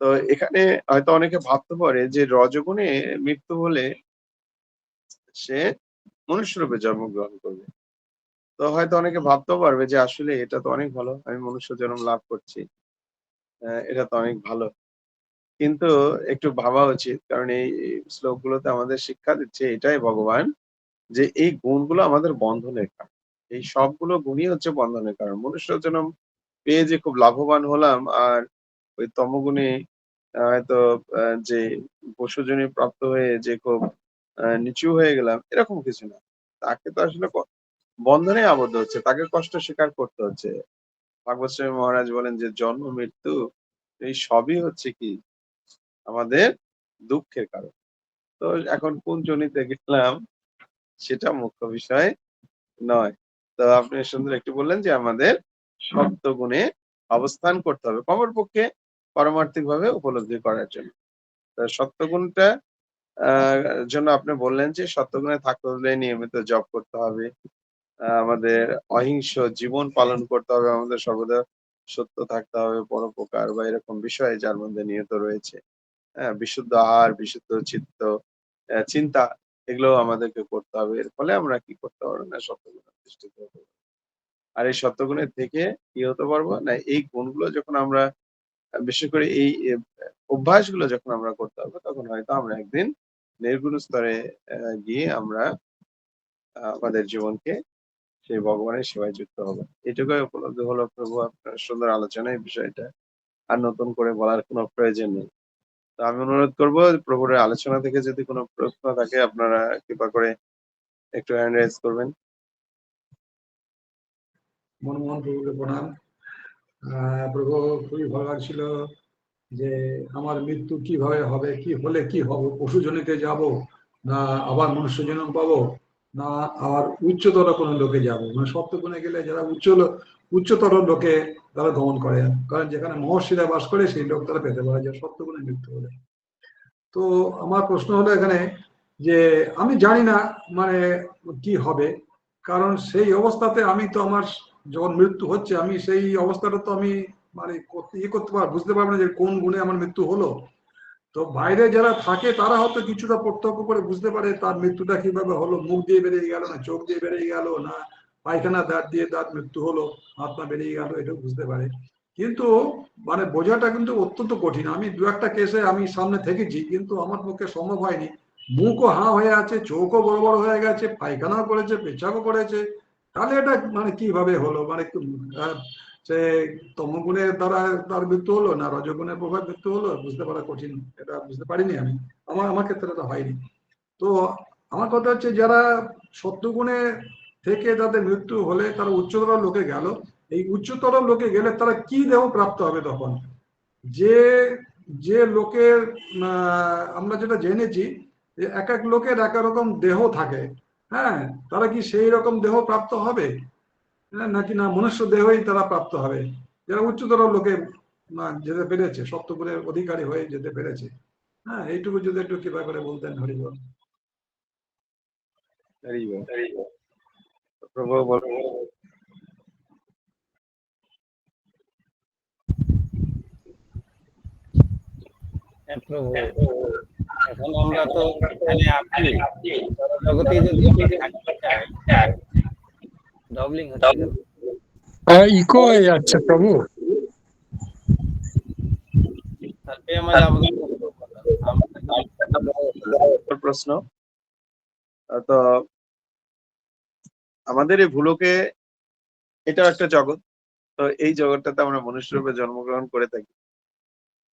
Speaker 2: তো এখানে হয়তো অনেকে ভাবতে পারে যে রজগুণে মৃত্যু হলে সে মনুষ্য রূপে জন্মগ্রহণ করবে। তো হয়তো অনেকে ভাবতেও পারবে যে আসলে এটা তো অনেক ভালো, আমি মনুষ্য জন্ম লাভ করছি, এটা তো অনেক ভালো। কিন্তু একটু ভাবা উচিত, কারণ এই শ্লোকগুলোতে আমাদের শিক্ষা দিচ্ছে এটাই ভগবান, যে এই গুণগুলো আমাদের বন্ধনের কারণ। এই সবগুলো গুণই হচ্ছে বন্ধনের কারণ। মনুষ্য জন্ম পেয়ে যে খুব লাভবান হলাম, আর ওই তমগুণে হয়তো যে পশুজনী প্রাপ্ত হয়ে যে খুব নিচু হয়ে গেলাম, এরকম কিছু না। তাকে তো আসলে বন্ধনে আবদ্ধ হচ্ছে, তাকে কষ্ট স্বীকার করতে হচ্ছে। ভাগবত স্বামী মহারাজ বলেন যে জন্ম মৃত্যু এই সবই হচ্ছে কি আমাদের দুঃখের কারণ। তো এখন কোন জনিতে গেলাম সেটা মুখ্য বিষয় নয়। তো আপনি সুন্দর একটু বললেন যে আমাদের সত্য গুণে অবস্থান করতে হবে কমপক্ষে পারমার্থিক ভাবে উপলব্ধি করার জন্য। সত্য গুণটা জন্য আপনি বললেন যে সত্য গুণে থাকতে হলে নিয়মিত জপ করতে হবে, আমাদের অহিংস জীবন পালন করতে হবে, আমাদের সর্বদা সত্য থাকতে হবে, পরোপকার বা এরকম বিষয় যার মধ্যে নিহত রয়েছে। হ্যাঁ, বিশুদ্ধ আহার, বিশুদ্ধ চিত্ত, চিন্তা, এগুলো আমাদেরকে করতে হবে। এর ফলে আমরা কি করতে পারবো না, সত্যগুণে প্রতিষ্ঠিত হতে পারবো। আর এই সত্যগুণের থেকে কি হতে পারবো না, এই গুণগুলো যখন আমরা বিশেষ করে এই অভ্যাসগুলো যখন আমরা করতে পারবো, তখন হয়তো আমরা একদিন নির্গুণ স্তরে গিয়ে আমরা আমাদের জীবনকে সেই ভগবানের সেবায় যুক্ত হবো। এটুকুই উপলব্ধি হলো প্রভু আপনার সুন্দর আলোচনা এই বিষয়টা। আর নতুন করে বলার কোনো প্রয়োজন নেই। তো আমি অনুরোধ করবো প্রভুর আলোচনা থেকে যদি কোনো প্রশ্ন থাকে আপনারা কৃপা করে একটু হ্যান্ড রেজ করবেন।
Speaker 3: মনমোহন প্রভুকে প্রণাম। প্রভু, খুবই ভালো লাগছিল যে আমার মৃত্যু কিভাবে হবে, কি হলে কি হবে, পশু জনিতে যাব না আবার মনুষ্য জন্ম পাবো, না আবার উচ্চতর কোনো লোকে যাব। মানে সপ্তগুণে গেলে যারা উচ্চতর লোকে তারা গমন করে, কারণ যেখানে মহর্ষিরা বাস করে সেই লোক তারা পেতে পারে যে সপ্তগুণে মৃত্যু হলে। তো আমার প্রশ্ন হলো এখানে যে আমি জানি না মানে কি হবে, কারণ সেই অবস্থাতে আমি তো আমার যখন মৃত্যু হচ্ছে আমি সেই অবস্থাটা তো আমি মানে করতে পারবো, বুঝতে পারবো না যে কোন গুণে আমার মৃত্যু হলো। তো বাইরে যারা থাকে তারা হয়তো কিছুটা প্রত্যক্ষ করে বুঝতে পারে তার মৃত্যুটা কিভাবে হলো, মুখ দিয়ে বেরিয়ে গেল, না চোখ দিয়ে বেরিয়ে গেল, না পায়খানা দাঁত দিয়ে তার মৃত্যু হলো, আত্মা বেরিয়ে গেল, এটাও বুঝতে পারে। কিন্তু মানে বোঝাটা কিন্তু অত্যন্ত কঠিন। আমি দু একটা কেসে আমি সামনে থেকেছি, কিন্তু আমার পক্ষে সম্ভব হয়নি। মুখও হাঁ হয়ে আছে, চোখও বড় বড় হয়ে গেছে, পায়খানাও করেছে, পেশাবও করেছে। তাহলে এটা মানে কিভাবে হলো, মানে সে তমগুণের দ্বারা তার মৃত্যু হলো না রজগুণের প্রভাব মৃত্যু হলো, বুঝতে পারা কঠিন। এটা বুঝতে পারিনি আমি, আমার ক্ষেত্রে তো হয়নি। তো আমার কথা হচ্ছে যারা সত্যগুণে থেকে তাদের মৃত্যু হলে তারা উচ্চতর লোকে গেল, এই উচ্চতর লোকে গেলে তারা কি দেহ প্রাপ্ত হবে তখন? যে যে লোকের আমরা যেটা জেনেছি যে এক এক লোকের এক এক রকম দেহ থাকে, হ্যাঁ, তারা কি সেই রকম দেহ প্রাপ্ত হবে, হ্যাঁ, নাকি না মনুষ্য দেহই তারা প্রাপ্ত হবে যারা উচ্চতর লোকে যেতে পেরেছে, সত্যগুণের অধিকারী হয়ে যেতে পেরেছে? হ্যাঁ, এইটুকু যদি একটু কৃপা করে বলতেন, হরিবল।
Speaker 2: প্রভু বলেন।
Speaker 1: হ্যাঁ প্রভু, এখন আমরা তো এখানে আছি, জগতে যদি আমরা থাকতে চাই, ডবলিং হচ্ছে কেন?
Speaker 4: ইকো হয়ে যাচ্ছে প্রভু।
Speaker 1: তারপরে আমাদের আবেদন
Speaker 2: প্রশ্ন তো আমাদের এই ভুলোকে, এটাও একটা জগৎ, তো এই জগৎটাতে আমরা মনুষ্য রূপে জন্মগ্রহণ করে থাকি।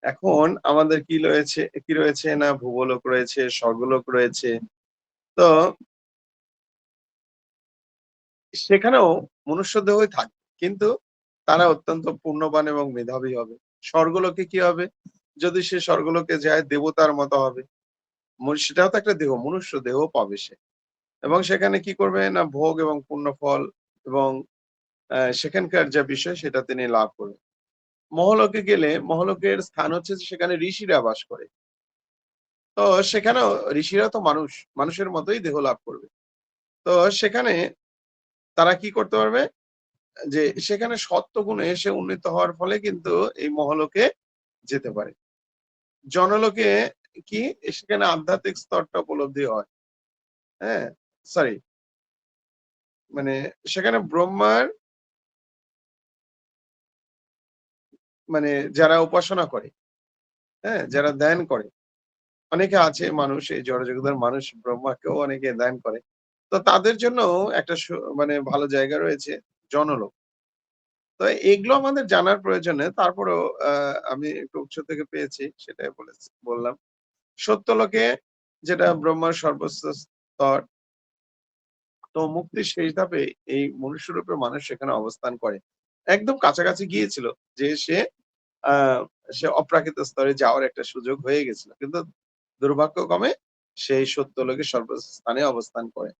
Speaker 2: এখন আমাদের কি রয়েছে না ভূগোলক রয়েছে, স্বর্গলোক রয়েছে। তো সেখানেও মনুষ্য দেহই থাকে, কিন্তু তারা অত্যন্ত পূর্ণবান এবং মেধাবী হবে। স্বর্গলোকে কি হবে? যদি সে স্বর্গলোকে যায় দেবতার মতো হবে, সেটাও তো একটা দেহ, মনুষ্য দেহ পাবে সে। এবং সেখানে কি করবে না ভোগ এবং পুণ্য ফল এবং সেখানকার যা বিষয় সেটা তিনি লাভ করবেন। মহলোকে গেলে, মহলোকের স্থান হচ্ছে যে সেখানে ঋষিরা বাস করে। তো সেখানেও ঋষিরা তো মানুষের মতোই দেহ লাভ করবে। তো সেখানে তারা কি করতে পারবে, যে সেখানে সত্যগুণে সে উন্নীত হওয়ার ফলে কিন্তু এই মহলোকে যেতে পারে। জনলোকে কি সেখানে আধ্যাত্মিক স্তরটা উপলব্ধি হয়। হ্যাঁ, সরি, মানে সেখানে ব্রহ্মার মানে যারা উপাসনা করে, হ্যাঁ, যারা ধ্যান করে, অনেকে আছে মানুষ, এই জড়জগতের মানুষ ব্রহ্মাকেও অনেকে ধ্যান করে। তো তাদের জন্য একটা মানে ভালো জায়গা রয়েছে জনলোক। তো এগুলো আমাদের জানার প্রয়োজন নেই, তারপরেও আমি একটু উৎস থেকে পেয়েছি সেটাই বললাম। সত্যলোকে যেটা ব্রহ্মার সর্বোচ্চ স্তর, তো মুক্তির শেষ ধাপে এই মনুষ্যরূপে মানুষ সেখানে অবস্থান করে। একদম কাছাকাছি গিয়েছিল যে সে অপ্রাকৃত স্তরে যাওয়ার একটা সুযোগ হয়ে গেছিল, কিন্তু দুর্ভাগ্যক্রমে সেই সত্যলোকে সর্বোচ্চ স্থানে অবস্থান করে।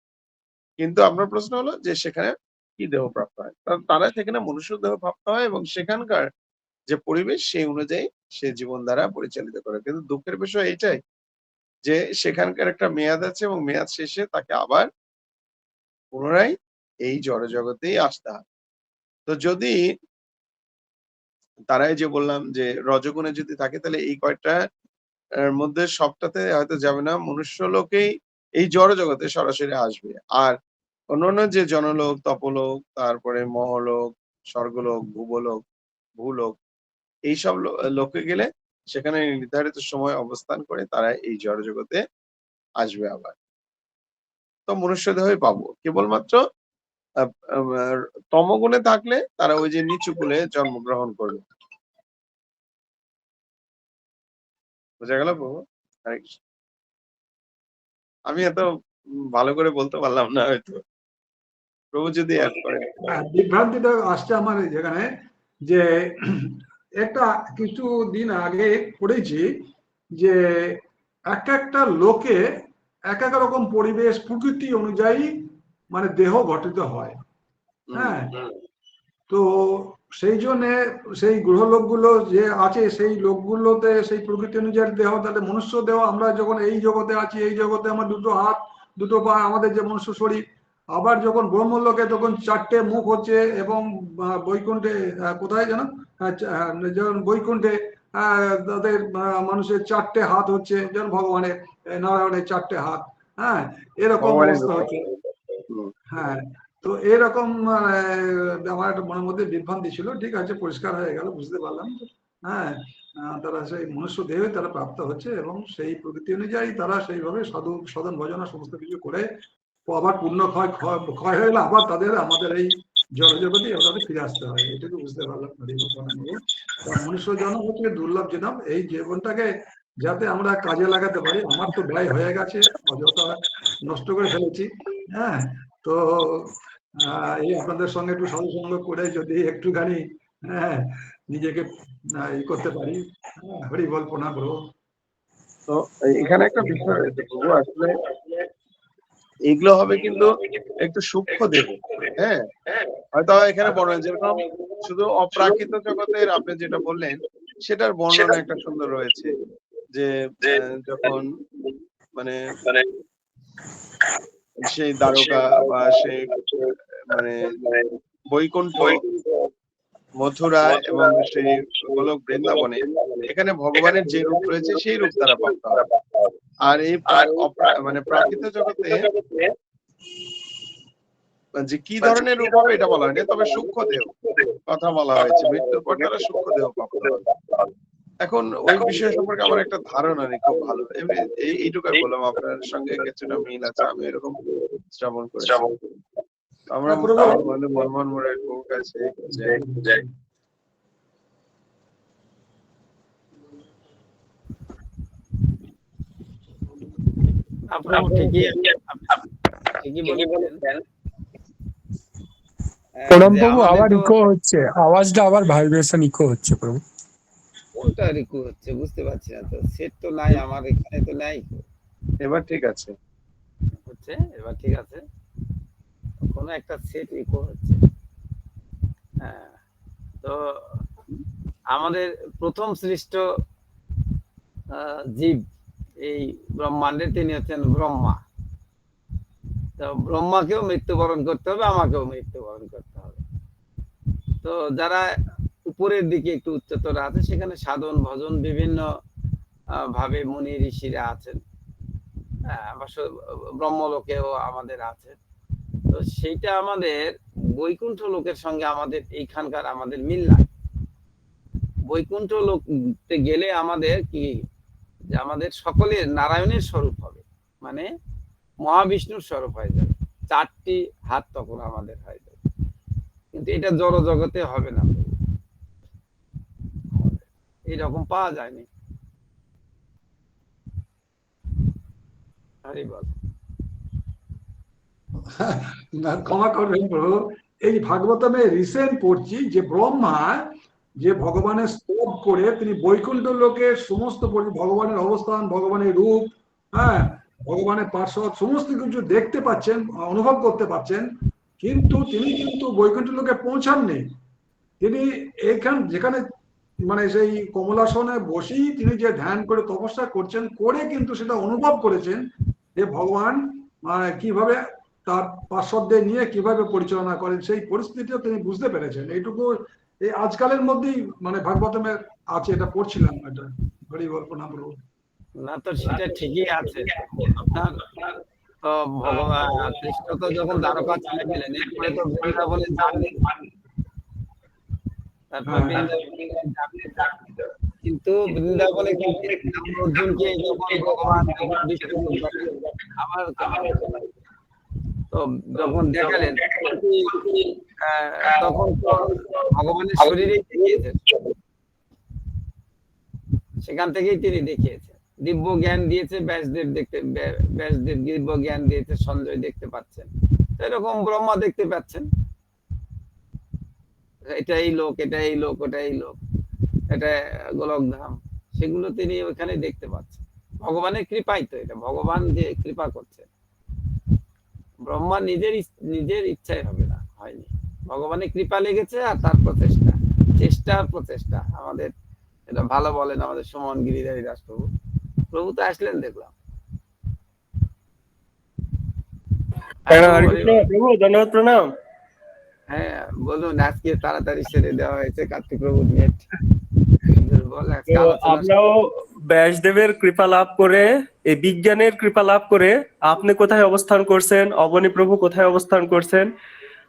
Speaker 2: কিন্তু আপনার প্রশ্ন হলো যে সেখানে কি দেহ প্রাপ্ত হয়? তারা সেখানে মনুষ্য দেহ প্রাপ্ত হয় এবং সেখানকার যে পরিবেশ সেই অনুযায়ী সে জীবন দ্বারা পরিচালিত করে। কিন্তু দুঃখের বিষয় এটাই যে সেখানকার একটা মেয়াদ আছে এবং মেয়াদ শেষে তাকে আবার পুনরায় এই জড়জগতেই আসতে হয়। তো যদি তারাই যে বললাম যে রজগুণে যদি থাকে তাহলে এই কয়টা মধ্যে সবটাতে হয়তো যাবে না, মনুষ্য লোকেই এই জড় জগতে সরাসরি আসবে। আর অন্যান্য যে জনলোক, তপলোক, তারপরে মহলোক, স্বর্গলোক, ভূলোক, এইসব লোকে গেলে সেখানে নির্ধারিত সময় অবস্থান করে তারা এই জড় জগতে আসবে আবার। তো মনুষ্য দেহই পাবো। কেবলমাত্র তমগুণে থাকলে তারা ওই যে নিচু কুলে জন্মগ্রহণ করবে। বোঝা গেল প্রভু? হরে কৃষ্ণ। আমি এত ভালো করে বলতে পারলাম না হয়তো, প্রভু যদি অ্যাড করে।
Speaker 3: বিভ্রান্তিটা আসছে আমার যেখানে, যে একটা কিছু দিন আগে পড়েছি যে এক একটা লোকে এক এক রকম পরিবেশ প্রকৃতি অনুযায়ী মানে দেহ গঠিত হয়। হ্যাঁ, তো সেই জন্যে সেই গ্রহ লোকগুলো যে আছে সেই লোকগুলোতে সেই প্রকৃতি অনুযায়ী দেহ, তাহলে মনুষ্য দেহ আমরা যখন এই জগতে আছি, এই জগতে আমার দুটো হাত দুটো পা, আমাদের যে মনুষ্য শরীর, আবার যখন ব্রহ্মলোকে তখন চারটে মুখ হচ্ছে এবং বৈকুণ্ঠে কোথায় যেন যেমন বৈকুণ্ঠে তাদের মানুষের চারটে হাত হচ্ছে, যেমন ভগবানের নারায়ণের চারটে হাত। হ্যাঁ, এরকম অবস্থা হচ্ছে। হ্যাঁ, তো এরকম আমার একটা মনের মধ্যে বিভ্রান্তি ছিল। ঠিক আছে, পরিষ্কার হয়ে গেল, বুঝতে পারলাম। হ্যাঁ, তারা সেই মনুষ্য দেহে তারা প্রাপ্ত হচ্ছে এবং সেই প্রকৃতি অনুযায়ী তারা সেইভাবে সাধন ভজনা সমস্ত কিছু করে আবার পূর্ণ ক্ষয় হয়ে গেলে আবার তাদের আমাদের এই জড়জগতে তাদের ফিরে আসতে হয়। এটুকু বুঝতে পারলাম। মনুষ্য জন্ম হচ্ছে দুর্লভ জন্ম, এই জীবনটাকে যাতে আমরা কাজে লাগাতে পারি। আমার তো ব্যয় হয়ে গেছে, অযথা নষ্ট করে ফেলেছি। হ্যাঁ, তো এই আপনাদের সঙ্গে একটু সাধুসঙ্গ করে যদি একটুখানি হ্যাঁ নিজেকে করতে পারি। হরি বল, প্রণাম প্রভু।
Speaker 2: তো এখানে একটা বিষয় রয়েছে প্রভু, আসলে এগুলো হবে কিন্তু একটু সূক্ষ্ম দেহ। হ্যাঁ, হয়তো এখানে বর্ণনা যেরকম শুধু অপ্রাকৃত জগতের আপনি যেটা বললেন সেটার বর্ণনা একটা সুন্দর রয়েছে, যে যখন মানে সেই দ্বারকা বা সেই মানে বৈকুণ্ঠ, মথুরা এবং সেই গোলক বৃন্দাবনে এখানে ভগবানের যে রূপ রয়েছে সেই রূপ তারা প্রাপ্ত হবে। আর এই মানে প্রাকৃত জগতে যে কি ধরনের রূপ হবে এটা বলা হয়নি, তবে সূক্ষ্ম দেহ কথা বলা হয়েছে, মৃত্যুর পর তারা সূক্ষ্ম দেহ প্রাপ্ত হবে। এখন ওই বিষয় সম্পর্কে আমার একটা ধারণা নেই খুব ভালো, এইটুকুই বললাম, আপনার সঙ্গে কিছুটা মিল আছে, আমি এরকম শ্রবণ করেছি। আমরা মনমোহন মুরারির প্রভুর কাছে যাই।
Speaker 1: আপনারা ঠিকই বলেছেন।
Speaker 4: প্রণাম
Speaker 1: যে
Speaker 4: প্রভু,
Speaker 1: আমাদের
Speaker 4: আবার
Speaker 1: তো
Speaker 4: ইকো হচ্ছে, আওয়াজটা আবার ভাইব্রেশন ইকো হচ্ছে প্রভু।
Speaker 1: কোনটা রিকু হচ্ছে বুঝতে পারছি না তো, সেট তো নাই আমার এখানে, তো নাই।
Speaker 2: এবার ঠিক আছে,
Speaker 1: হচ্ছে এবার ঠিক আছে, কোনো একটা সেট ইকো হচ্ছে। হ্যাঁ, তো আমাদের প্রথম সৃষ্ট জীব এই ব্রহ্মাণ্ডে তিনি হচ্ছেন ব্রহ্মা। তো ব্রহ্মাকেও মৃত্যুবরণ করতে হবে, আমাকেও মৃত্যুবরণ করতে হবে। তো যারা উপরের দিকে একটু উচ্চতর আছে সেখানে সাধন ভজন বিভিন্ন ভাবে মুনি ঋষিরা আছেন। ব্রহ্মলোকেও আমাদের আছে। তো সেইটা আমাদের বৈকুণ্ঠ লোকের সঙ্গে আমাদের এইখানকার আমাদের মিল নাই। বৈকুণ্ঠ লোকতে গেলে আমাদের কি, যে আমাদের সকলের নারায়ণের স্বরূপ হবে, মানে মহাবিষ্ণুর স্বরূপ হয়ে যাবে, 4টি হাত তখন আমাদের হয়ে যাবে। কিন্তু এটা জড় জগতে হবে না, এইরকম পাওয়া যায়নি। হরি বল।
Speaker 3: না, ক্ষমা করবেন প্রভু, এই ভাগবতমে রিসেন্ট পড়ছি যে ব্রহ্মা যে ভগবানের স্তব করে তিনি বৈকুণ্ঠ লোকের সমস্ত ভগবানের অবস্থান, ভগবানের রূপ, হ্যাঁ, ভগবানের পার্শ্বদ সমস্ত কিছু দেখতে পাচ্ছেন, অনুভব করতে পাচ্ছেন, কিন্তু তিনি কিন্তু বৈকুণ্ঠ লোকে পৌঁছাননি। তিনি যেখানে মানে সেই কমলাসনে বসেই তিনি যে ধ্যান করে তপস্যা করছেন, করে কিন্তু সেটা অনুভব করেছেন যে ভগবান কিভাবে তার পার্শ্বদের নিয়ে কিভাবে পরিচালনা করেন, সেই পরিস্থিতিও তিনি বুঝতে পেরেছেন। এইটুকু এই আজকালের মধ্যেই মানে ভাগবতমে আছে, এটা পড়ছিলাম, এটা হরি বল, প্রণাম প্রভু।
Speaker 1: না তো সেটা ঠিকই আছে আপনার। তো ভগবান কৃষ্ণ তো যখন দ্বারকা চলে গেলেন, এরপরে তো বৃন্দাবনে যাননি, তারপর কিন্তু বৃন্দাবনে কিন্তু অর্জুনকে যখন ভগবান বিষ্ণু আবার তো যখন দেখালেন, তখন তো ভগবানের শরীরেই দেখিয়েছেন, সেখান থেকেই তিনি দেখিয়েছেন। দিব্য জ্ঞান দিয়েছে ব্যাসদেব, ব্যাসদেব দিব্য জ্ঞান দিয়েছে, সঞ্জয় দেখতে পাচ্ছেন, এরকম ব্রহ্মা দেখতে পাচ্ছেন, এটা এই লোক, এটা এই লোক, ওটা এই লোক, এটা গোলক ধাম, সেগুলো তিনি ওখানে দেখতে পাচ্ছেন। ভগবানের কৃপাই তো এটা, ভগবান যে কৃপা করছে, ব্রহ্মা নিজের ইচ্ছায় হবে না, হয়নি, ভগবানের কৃপা লেগেছে আর তার প্রচেষ্টা আমাদের এটা ভালো বলেন আমাদের সুমন গিরিধারী দাস প্রভু তো আসলেন দেখলাম।
Speaker 5: প্রভু ধন্যবাদ, প্রণাম।
Speaker 1: হ্যাঁ বলুন, আজকে তাড়াতাড়ি সেরে দেওয়া হয়েছে কার্তিক প্রভুর নেট।
Speaker 5: আমরাও ব্যাসদেবের কৃপা লাভ করে, এই বিজ্ঞানের কৃপা লাভ করে আপনি কোথায় অবস্থান করছেন, অবনী প্রভু কোথায় অবস্থান করছেন,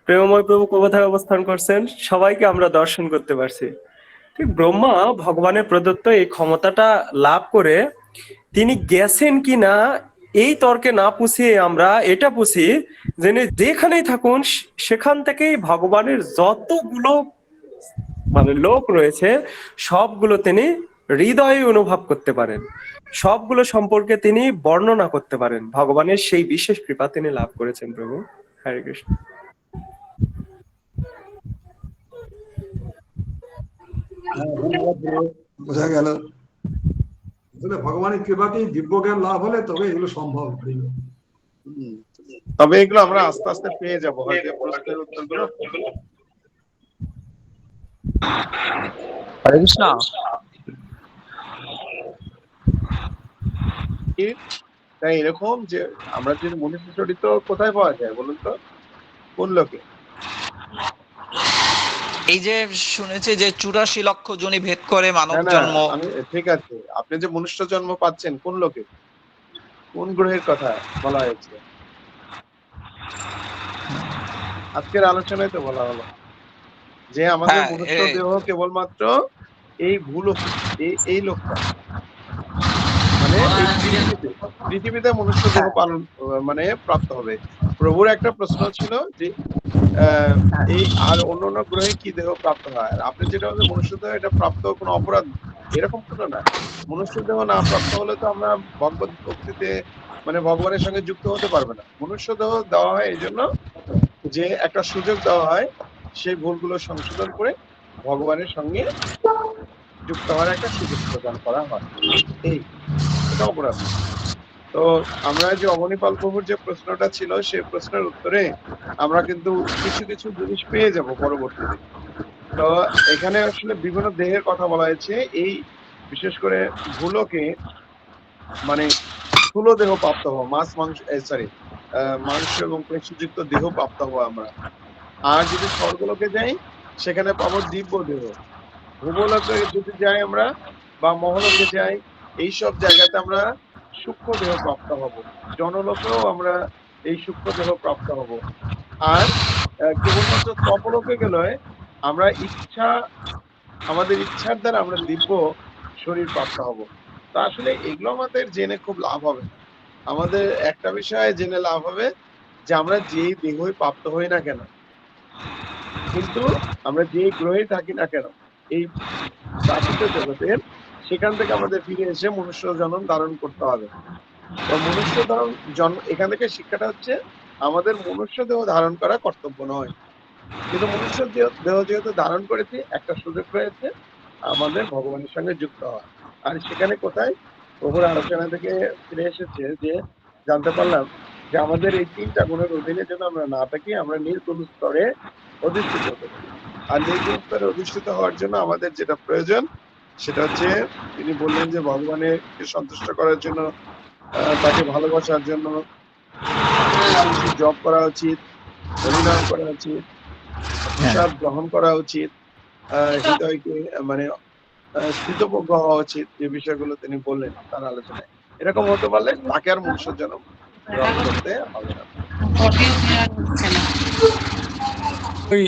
Speaker 5: প্রেমময় প্রভু কোথায় অবস্থান করছেন, সবাইকে আমরা দর্শন করতে পারছি। ঠিক ব্রহ্মা ভগবানের প্রদত্ত এই ক্ষমতাটা লাভ করে তিনি গেছেন কিনা এই তর্কে না পুষিয়ে আমরা এটা পুষি যে যেখানেই থাকুন সেখান থেকেই ভগবানের যতগুলো মানে লোক রয়েছে সবগুলো তিনি হৃদয়ে অনুভব করতে পারেন। সবগুলো সম্পর্কে তিনি বর্ণনা করতে পারেন। ভগবানের সেই বিশেষ কৃপা তিনি লাভ করেছেন প্রভু। হরে কৃষ্ণ।
Speaker 3: ধন্যবাদ প্রভু। বোঝা গেল আসলে ভগবানের কৃপাতেই দিব্য জ্ঞান লাভ হলে তবে এগুলো সম্ভব।
Speaker 2: হুম। তবে এগুলো আমরা আস্তে আস্তে পেয়ে যাবো, হয়তো এই প্রশ্নের উত্তরগুলো।
Speaker 6: হরে কৃষ্ণ।
Speaker 2: তাই এরকম যে আমরা যে মনীষী চরিত্র কোথায় পাওয়া যায় বলুন তো, কোন লোকে?
Speaker 6: এই যে শুনেছি যে 84 লক্ষ যোনি ভেদ করে মানব
Speaker 2: না না,
Speaker 6: জন্ম।
Speaker 2: আমি ঠিক আছে, আপনি যে মনুষ্য জন্ম পাচ্ছেন কোন লোকে, কোন গ্রহের কথা বলা হয়েছে? আজকের আলোচনায় তো বলা হলো যে আমাদের
Speaker 6: হ্যাঁ,
Speaker 2: মনুষ্য দেহ কেবলমাত্র এই ভূলোক, এই লোকটা, মানে এই পৃথিবীতে মনুষ্য দেহ পালন মানে প্রাপ্ত হবে। প্রভুর একটা প্রশ্ন ছিল যে এই আর অন্যান্য গ্রহে কি দেহ প্রাপ্ত হয়, আর আপনি যেটা হচ্ছে মনুষ্য দেহ, এটা প্রাপ্ত কোনো অপরাধ এরকম কোনো না। মনুষ্য দেহ না প্রাপ্ত হলে তো আমরা ভগবত ভক্তিতে মানে ভগবানের সঙ্গে যুক্ত হতে পারবে না। মনুষ্য দেহ দেওয়া হয় এই জন্য যে একটা সুযোগ দেওয়া হয় সেই ভুলগুলো সংশোধন করে ভগবানের সঙ্গে যুক্ত হওয়ার একটা সুযোগ প্রদান করা হয়, এই এটা অপরাধ না। তো আমরা যে অবনীপাল প্রভুর যে প্রশ্নটা ছিল সেই প্রশ্নের উত্তরে আমরা কিন্তু কিছু কিছু জিনিস পেয়ে যাব পরবর্তীতে। তো এখানে আসলে বিভিন্ন দেহের কথা বলা হয়েছে, এই বিশেষ করে ভূলোকে মানে স্থূল দেহ প্রাপ্ত হওয়া, মাংস এবং পেশিযুক্ত দেহ প্রাপ্ত হওয়া আমরা। আর যদি স্বর্গলোকে যাই সেখানে পাবো দিব্য দেহ। ভূগোলকে যদি যাই আমরা বা মহলোকে যাই, এইসব জায়গাতে আমরা সূক্ষ্ম দেহ প্রাপ্ত হব। জনলোকেও আমরা এই সূক্ষ্ম দেহ প্রাপ্ত হব। আর কেবলমাত্র তপলোকে গেলে আমরা আমাদের ইচ্ছার দ্বারা আমরা দিব্য শরীর প্রাপ্ত হব। তা আসলে এগুলো আমাদের জেনে খুব লাভ হবে না। আমাদের একটা বিষয়ে জেনে লাভ হবে যে আমরা যেই দেহই প্রাপ্ত হই না কেন, কিন্তু আমরা যেই গ্রহে থাকি না কেন, এই প্রাকৃত জগতের, সেখান থেকে আমাদের ফিরে এসে মনুষ্য জন্ম ধারণ করতে হবে। তো মনুষ্য জন্ম এখান থেকে শিক্ষাটা হচ্ছে আমাদের মনুষ্য দেহ ধারণ করা কর্তব্য নয়, কিন্তু মনুষ্য দেহ যেহেতু ধারণ করেছি, একটা সুযোগ রয়েছে আমাদের ভগবানের সঙ্গে যুক্ত হওয়া। আর সেখানে কোথায় প্রভুর আলোচনা থেকে ফিরে এসেছে যে জানতে পারলাম যে আমাদের এই 3টা গুণের অধীনে যেন আমরা না থাকি, আমরা নির্গুণ স্তরে অধিষ্ঠিত হতে পারি। আর নির্গুণ স্তরে অধিষ্ঠিত হওয়ার জন্য আমাদের যেটা প্রয়োজন সেটা হচ্ছে, তিনি বললেন যে ভগবানের সন্তুষ্ট করার জন্য, তাকে ভালোবাসার জন্য বেশি বেশি জপ করা উচিত, হরিনাম করা উচিত, প্রসাদ গ্রহণ করা উচিত, হৃদয়কে মানে স্থিতপ্রজ্ঞ হওয়া উচিত, যে বিষয়গুলো তিনি বললেন তার আলোচনায়। এরকম হতে পারলে তাকে আর মনুষ্য জন্ম গ্রহণ করতে হবে না।
Speaker 4: ওই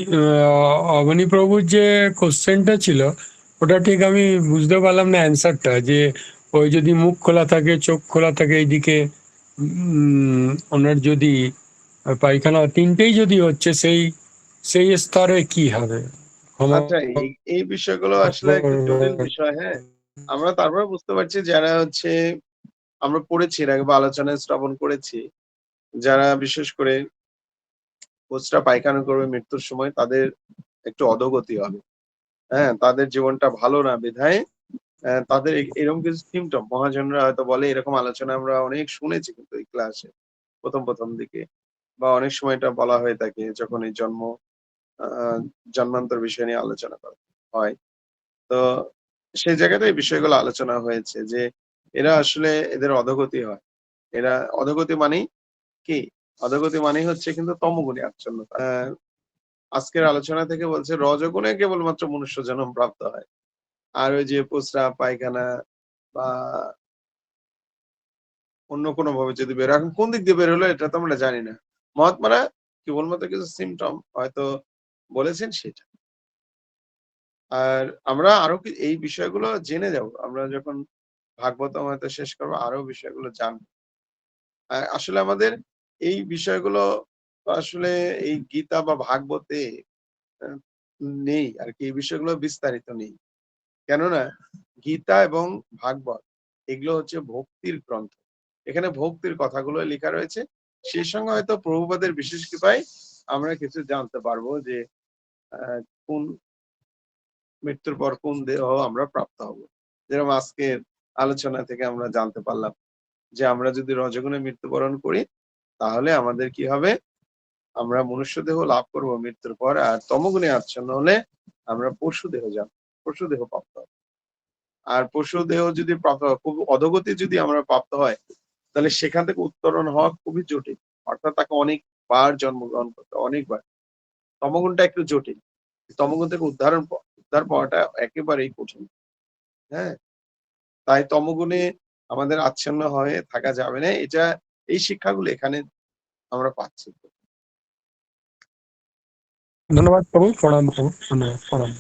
Speaker 4: অবনী প্রভুর যে কোশ্চেনটা ছিল ওটা ঠিক আমি বুঝতে পারলাম না অ্যান্সারটা, যে ওই যদি মুখ খোলা থাকে, চোখ খোলা থাকে এইদিকে, ওনার যদি পায়খানা তিনটেই যদি হচ্ছে, সেই সেই স্তরে কি হবে? ক্ষমা
Speaker 2: আচ্ছা, এই বিষয়গুলো আসলে একটু জটিল বিষয়। হ্যাঁ, আমরা তারপরে বুঝতে পারছি যারা হচ্ছে, আমরা পড়েছি এর আগে বা আলোচনায় শ্রবণ করেছি, যারা বিশেষ করে কোচরা পায়খানা করবে মৃত্যুর সময়, তাদের একটু অধোগতি হবে। হ্যাঁ, তাদের জীবনটা ভালো না বিধায় তাদের এরকম কিছু সিমটম মহাজনরা হয়তো বলে, এরকম আলোচনা আমরা অনেক শুনেছি কিন্তু এই ক্লাসে প্রথম দিকে, বা অনেক সময় এটা বলা হয়ে থাকে যখন এই জন্মান্তর বিষয় নিয়ে আলোচনা করা হয়। তো সেই জায়গাতে এই বিষয়গুলো আলোচনা হয়েছে যে এরা আসলে এদের অধোগতি হয়। এরা অধোগতি মানেই কি? অধোগতি মানেই হচ্ছে কিন্তু তমগুণে আচ্ছন্নতা। আজকের আলোচনা থেকে বলছে রজগুণে কেবলমাত্র মনুষ্য জন্ম প্রাপ্ত হয়। আর ওই যে প্রস্রাব, পায়খানা বা অন্য কোনো ভাবে যদি বের, এখন কোন দিক দিয়ে বের হলো এটা তো আমরা জানি না। মহাত্মারা কেবলমাত্র কিছু সিমটম হয়তো বলেছেন সেটা। আর আমরা আরো এই বিষয়গুলো জেনে যাব, আমরা যখন ভাগবতম হয়তো শেষ করবো, আরো বিষয়গুলো জানবো। আসলে আমাদের এই বিষয়গুলো আসলে এই গীতা বা ভাগবতে আহ, নেই আর কি, এই বিষয়গুলো বিস্তারিত নেই। কেননা গীতা এবং ভাগবত এগুলো হচ্ছে ভক্তির গ্রন্থ। এখানে ভক্তির কথাগুলো লেখা রয়েছে। সেই সঙ্গে হয়তো প্রভুপাদের বিশেষ কৃপায় আমরা কিছু জানতে পারবো যে কোন মৃত্যুর পর কোন দেহ আমরা প্রাপ্ত হব। যেরকম আজকের আলোচনা থেকে আমরা জানতে পারলাম যে আমরা যদি রজগুণে মৃত্যুবরণ করি তাহলে আমাদের কি হবে, আমরা মনুষ্য দেহ লাভ করব মৃত্যুর পর, আর তমগুণে আচ্ছন্ন হলে আমরা পশু দেহ পশু দেহ প্রাপ্ত হব। আর পশু দেহ যদি প্রাপ্ত হয়, খুব অধোগতি যদি আমরা প্রাপ্ত হয়, তাহলে সেখান থেকে উত্তরণ হওয়া খুবই জটিল। অর্থাৎ তাকে অনেকবার জন্মগ্রহণ করতে হয়, অনেকবার। তমগুণটা একটু জটিল, তমগুণ থেকে উদ্ধার পাওয়াটা একেবারেই কঠিন। হ্যাঁ, তাই তমগুণে আমাদের আচ্ছন্ন হয়ে থাকা যাবে না। এই শিক্ষাগুলো এখানে আমরা পাচ্ছি।
Speaker 4: ধন্যবাদ প্রভু, প্রণাম প্রভু, ধন্যবাদ, প্রণাম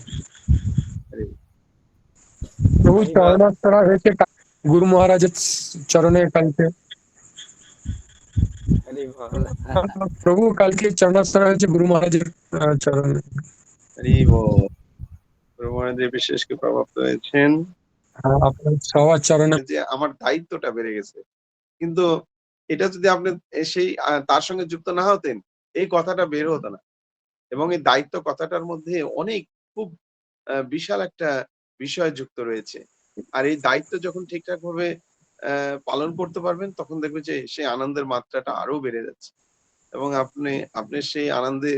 Speaker 4: প্রভু। চরণার চড়া হয়েছে গুরু মহারাজের চরণে কালকে।
Speaker 1: হরি বল।
Speaker 4: প্রভু কালকে চরণার হয়েছে গুরু মহারাজের চরণে।
Speaker 2: গুরু মহারাজের বিশেষ কৃপা প্রাপ্ত হয়েছেন,
Speaker 4: আপনার সবার চরণে।
Speaker 2: যে আমার দায়িত্বটা বেড়ে গেছে। কিন্তু এটা যদি আপনি সেই তার সঙ্গে যুক্ত না হতেন, এই কথাটা বের হতো না। এবং এই দায়িত্ব কথাটার মধ্যে অনেক খুব বিশাল একটা বিষয় যুক্ত রয়েছে। আর এই দায়িত্ব যখন ঠিকঠাক ভাবে পালন করতে পারবেন, তখন দেখবেন যে সেই আনন্দের মাত্রাটা আরো বেড়ে যাচ্ছে। এবং আপনি সেই আনন্দে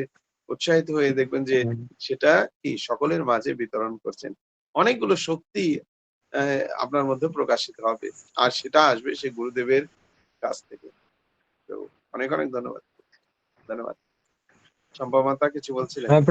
Speaker 2: উৎসাহিত হয়ে দেখবেন যে সেটা কি সকলের মাঝে বিতরণ করছেন। অনেকগুলো শক্তি আপনার মধ্যে প্রকাশিত হবে, আর সেটা আসবে সেই গুরুদেবের কাছ থেকে। তো অনেক অনেক ধন্যবাদ। ধন্যবাদ। সম্ভবত কিছু বলছিলেন?
Speaker 4: হ্যাঁ